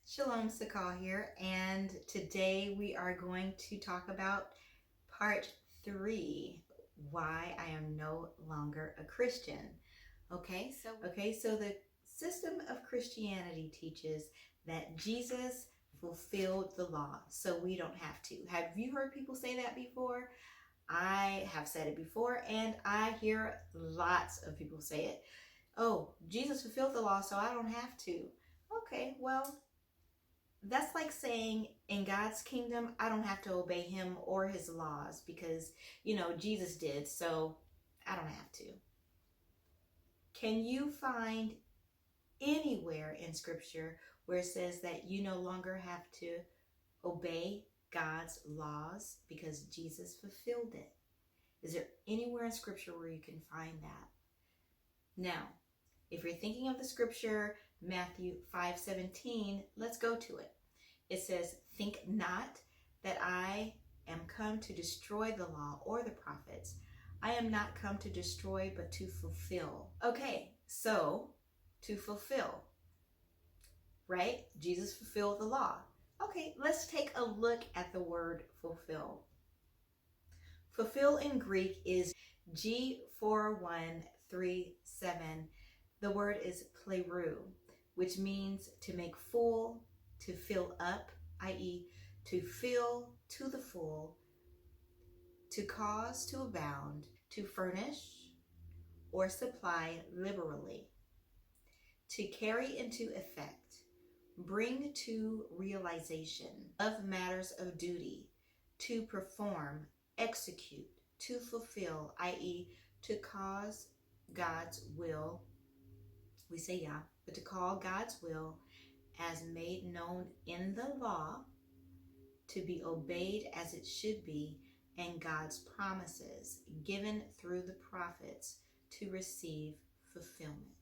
Shalom Sakal here, and today we are going to talk about part 3, why I am no longer a Christian. So the system of Christianity teaches that Jesus fulfilled the law, so we don't have to. Have you heard people say that before? I have said it before, and I hear lots of people say it. Oh, Jesus fulfilled the law, so I don't have to. Okay, well, that's like saying in God's kingdom, I don't have to obey him or his laws because, Jesus did, so I don't have to. Can you find anywhere in scripture where it says that you no longer have to obey God's laws because Jesus fulfilled it? Is there anywhere in scripture where you can find that? Now, if you're thinking of the scripture, Matthew 5:17, let's go to it. It says, "Think not that I am come to destroy the law or the prophets. I am not come to destroy, but to fulfill." Okay, so to fulfill, right? Jesus fulfilled the law. Okay, let's take a look at the word fulfill. Fulfill in Greek is G4137. The word is plerou, which means to make full, to fill up, i.e., to fill to the full, to cause to abound, to furnish or supply liberally, to carry into effect, bring to realization of matters of duty, to perform, execute, to fulfill, i.e., to cause God's will. We say Yah, but to call God's will as made known in the law, to be obeyed as it should be, and God's promises given through the prophets to receive fulfillment.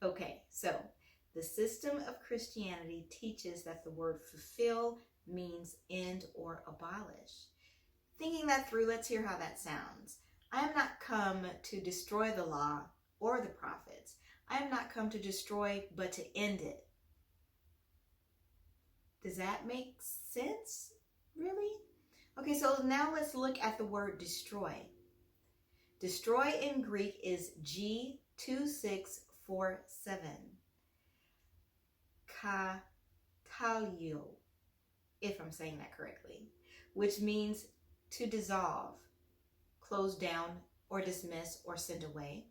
Okay, so the system of Christianity teaches that the word fulfill means end or abolish. Thinking that through, let's hear how that sounds. I am not come to destroy the law or the prophets. I am not come to destroy, but to end it. Does that make sense? Really? Okay, so now let's look at the word destroy. Destroy in Greek is G2647. Katalio, if I'm saying that correctly, which means to dissolve, close down, or dismiss, or send away.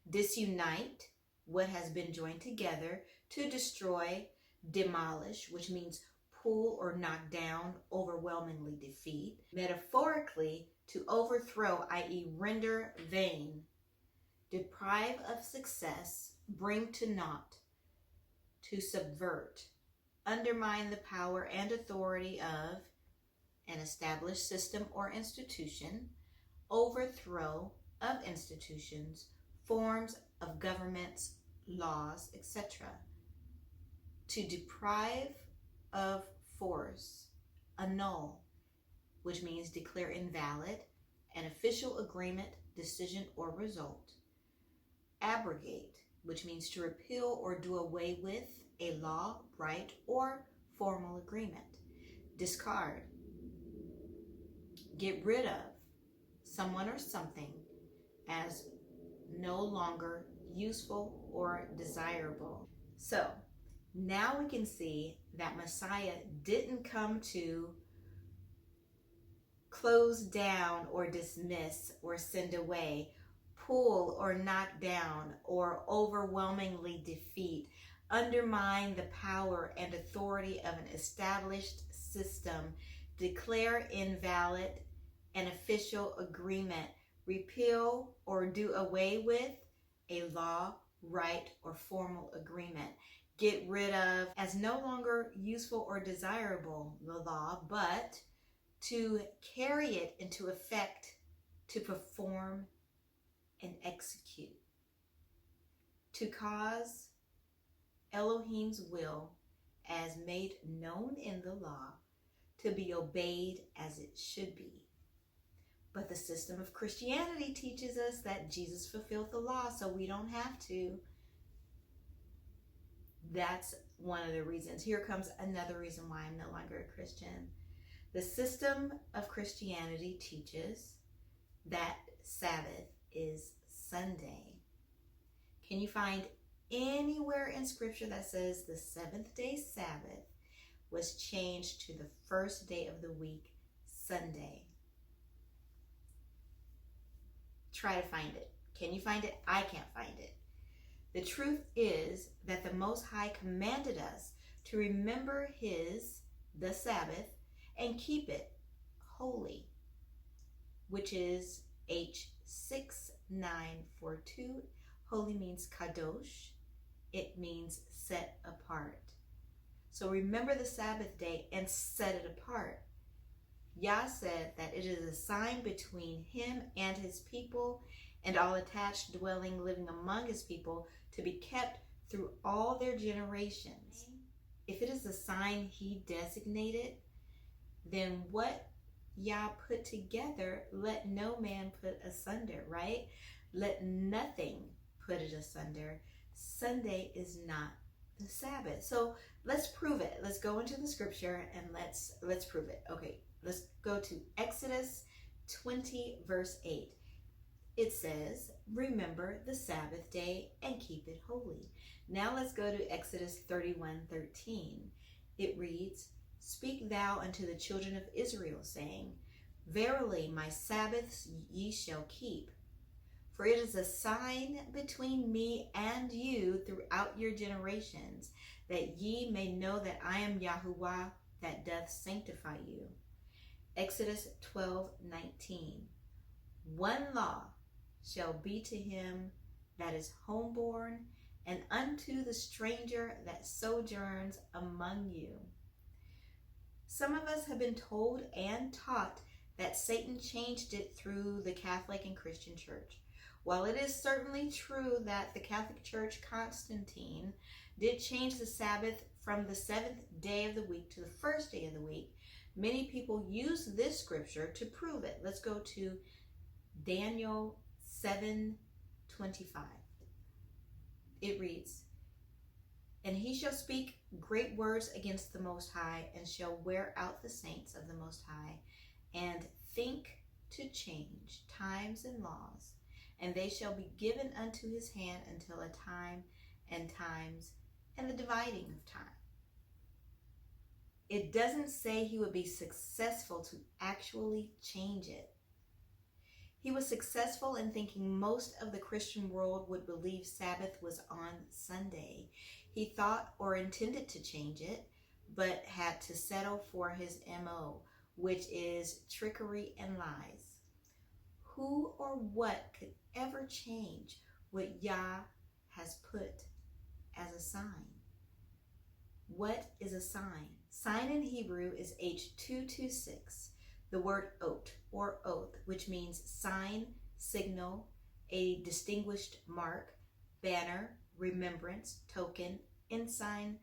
Disunite, what has been joined together. To destroy, demolish, which means pull or knock down, overwhelmingly defeat. Metaphorically, to overthrow, i.e., render vain, deprive of success, bring to naught, to subvert, undermine the power and authority of an established system or institution, overthrow of institutions, forms of governments, laws, etc. To deprive of force, annul, which means declare invalid, an official agreement, decision, or result. Abrogate, which means to repeal or do away with a law, right, or formal agreement. Discard, get rid of someone or something as no longer useful or desirable. So now we can see that Messiah didn't come to close down or dismiss or send away, pull or knock down or overwhelmingly defeat, undermine the power and authority of an established system, declare invalid an official agreement, repeal or do away with a law, right, or formal agreement. Get rid of as no longer useful or desirable the law, but to carry it into effect, to perform and execute, to cause Elohim's will as made known in the law to be obeyed as it should be. But the system of Christianity teaches us that Jesus fulfilled the law, so we don't have to. That's one of the reasons. Here comes another reason why I'm no longer a Christian. The system of Christianity teaches that Sabbath is Sunday. Can you find anywhere in Scripture that says the seventh day Sabbath was changed to the first day of the week, Sunday? Try to find it. Can you find it? I can't find it. The truth is that the Most High commanded us to remember the Sabbath, and keep it holy, which is H6942. Holy means kadosh. It means set apart. So remember the Sabbath day and set it apart. Yah said that it is a sign between him and his people and all attached, dwelling, living among his people, to be kept through all their generations. If it is a sign he designated, then what Yah put together, let no man put asunder, right? Let nothing put it asunder. Sunday is not the Sabbath. So let's prove it. Let's go into the scripture and let's prove it. Okay, let's go to Exodus 20 verse 8. It says, remember the Sabbath day and keep it holy. Now let's go to Exodus 31:13. It reads, speak thou unto the children of Israel, saying, verily my Sabbaths ye shall keep. For it is a sign between me and you throughout your generations, that ye may know that I am Yahuwah that doth sanctify you. Exodus 12:19. One law shall be to him that is homeborn, and unto the stranger that sojourns among you. Some of us have been told and taught that Satan changed it through the Catholic and Christian Church. While it is certainly true that the Catholic Church, Constantine, did change the Sabbath from the seventh day of the week to the first day of the week, many people use this scripture to prove it. Let's go to Daniel 7:25. It reads, and he shall speak great words against the Most High, and shall wear out the saints of the Most High, and think to change times and laws, and they shall be given unto his hand until a time and times and the dividing of time. It doesn't say he would be successful to actually change it. He was successful in thinking most of the Christian world would believe Sabbath was on Sunday. He thought or intended to change it, but had to settle for his MO, which is trickery and lies. Who or what could ever change what Yah has put as a sign? What is a sign? Sign in Hebrew is H226. The word oat or oath, which means sign, signal, a distinguished mark, banner, remembrance, token, ensign,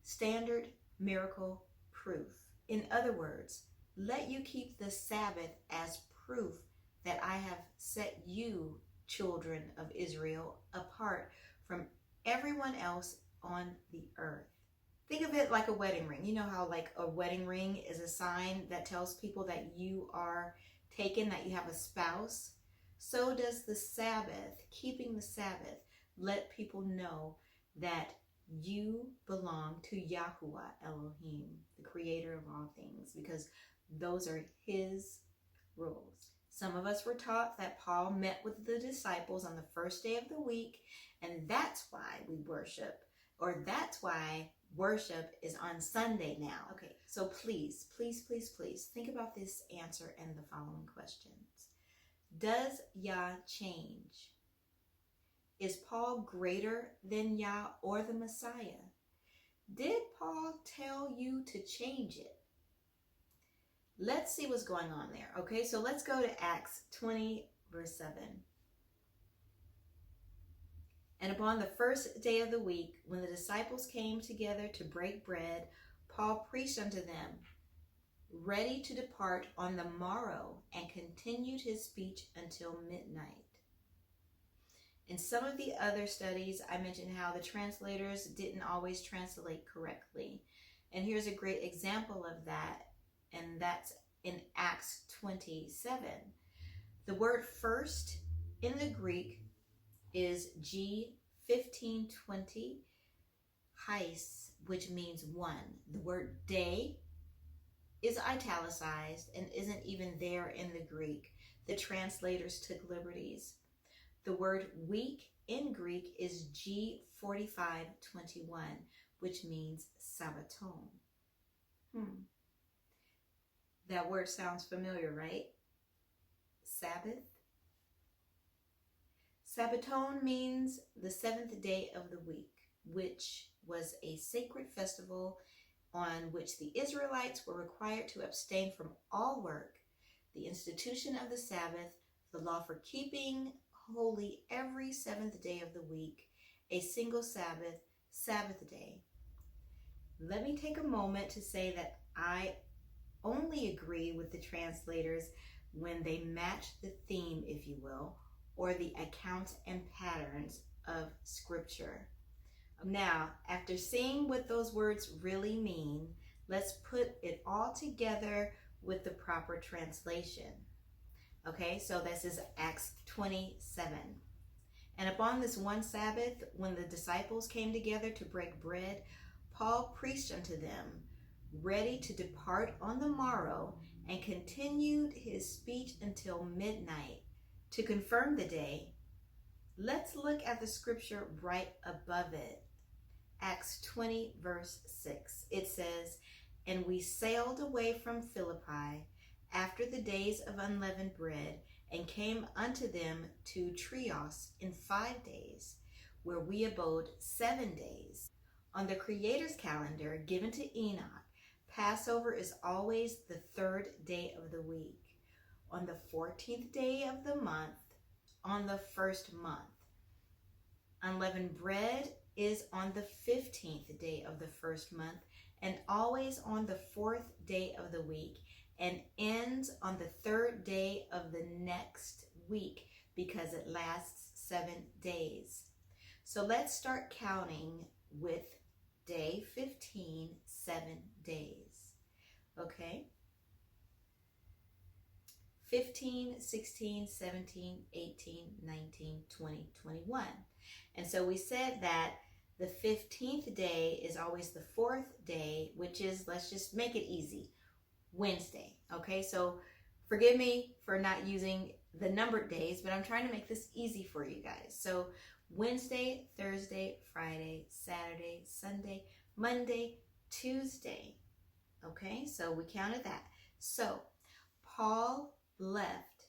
standard, miracle, proof. In other words, let you keep the Sabbath as proof that I have set you, children of Israel, apart from everyone else on the earth. Think of it like a wedding ring. You know how like a wedding ring is a sign that tells people that you are taken, that you have a spouse? So does the Sabbath, keeping the Sabbath, let people know that you belong to Yahuwah Elohim, the creator of all things, because those are his rules. Some of us were taught that Paul met with the disciples on the first day of the week, and that's why we worship, or that's why worship is on Sunday now. Okay, so please, please, please, please think about this answer and the following questions. Does Yah change? Is Paul greater than Yah or the Messiah? Did Paul tell you to change it? Let's see what's going on there. Okay, so let's go to Acts 20 verse 7. And upon the first day of the week, when the disciples came together to break bread, Paul preached unto them, ready to depart on the morrow, and continued his speech until midnight. In some of the other studies, I mentioned how the translators didn't always translate correctly. And here's a great example of that, and that's in Acts 27. The word first in the Greek is G1520 heis, which means one. The word day is italicized and isn't even there in the Greek. The translators took liberties. The word week in Greek is G4521, which means Sabbaton. That word sounds familiar, right? Sabbath. Sabbaton means the seventh day of the week, which was a sacred festival on which the Israelites were required to abstain from all work. The institution of the Sabbath, the law for keeping holy every seventh day of the week, a single Sabbath, Sabbath day. Let me take a moment to say that I only agree with the translators when they match the theme, if you will, or the accounts and patterns of Scripture. Now, after seeing what those words really mean, let's put it all together with the proper translation. Okay, so this is Acts 27. And upon this one Sabbath, when the disciples came together to break bread, Paul preached unto them, ready to depart on the morrow, and continued his speech until midnight. To confirm the day, let's look at the scripture right above it. Acts 20, verse 6. It says, "And we sailed away from Philippi after the days of unleavened bread, and came unto them to Trios in 5 days, where we abode 7 days. On the Creator's calendar given to Enoch, Passover is always the 3rd day of the week, on the 14th day of the month, on the 1st month. Unleavened bread is on the 15th day of the 1st month, and always on the 4th day of the week, and ends on the 3rd day of the next week, because it lasts 7 days. So let's start counting with day 15, 7 days. Okay? 15, 16, 17, 18, 19, 20, 21. And so we said that the 15th day is always the 4th day, which is, let's just make it easy, Wednesday. Okay, so forgive me for not using the numbered days, but I'm trying to make this easy for you guys. So Wednesday, Thursday, Friday, Saturday, Sunday, Monday, Tuesday. Okay, so we counted that. So Paul left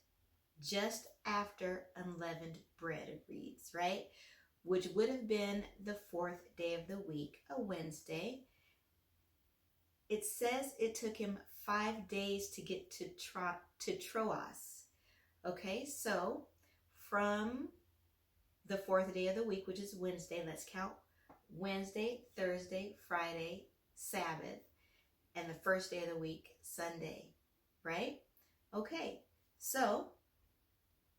just after unleavened bread, it reads, right? Which would have been the 4th day of the week, a Wednesday. It says it took him 5 days to get to Troas. Okay, so from the 4th day of the week, which is Wednesday, let's count Wednesday, Thursday, Friday, Sabbath, and the 1st day of the week, Sunday, right? Okay, so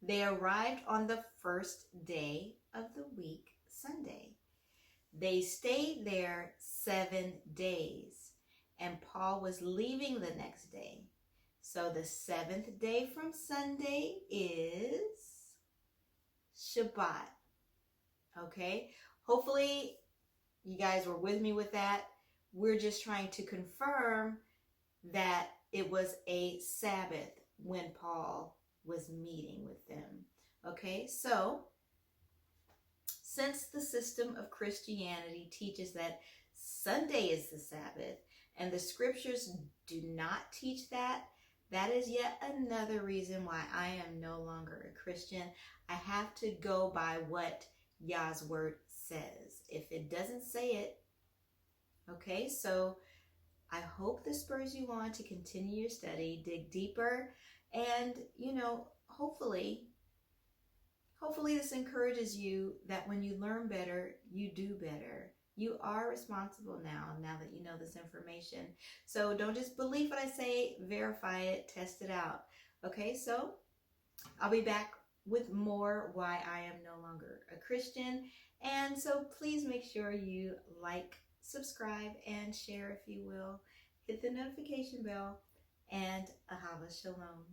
they arrived on the 1st day of the week, Sunday. They stayed there 7 days, and Paul was leaving the next day. So the 7th day from Sunday is Shabbat. Okay, hopefully you guys were with me with that. We're just trying to confirm that it was a Sabbath when Paul was meeting with them. Okay, so since the system of Christianity teaches that Sunday is the Sabbath, and the scriptures do not teach that, that is yet another reason why I am no longer a Christian. I have to go by what Yah's word says. If it doesn't say it, okay, so I hope this spurs you on to continue your study, dig deeper, and, hopefully this encourages you that when you learn better, you do better. You are responsible now that you know this information. So don't just believe what I say, verify it, test it out. Okay, so I'll be back with more why I am no longer a Christian. And so please make sure you like, subscribe, and share if you will. Hit the notification bell, and Ahava Shalom.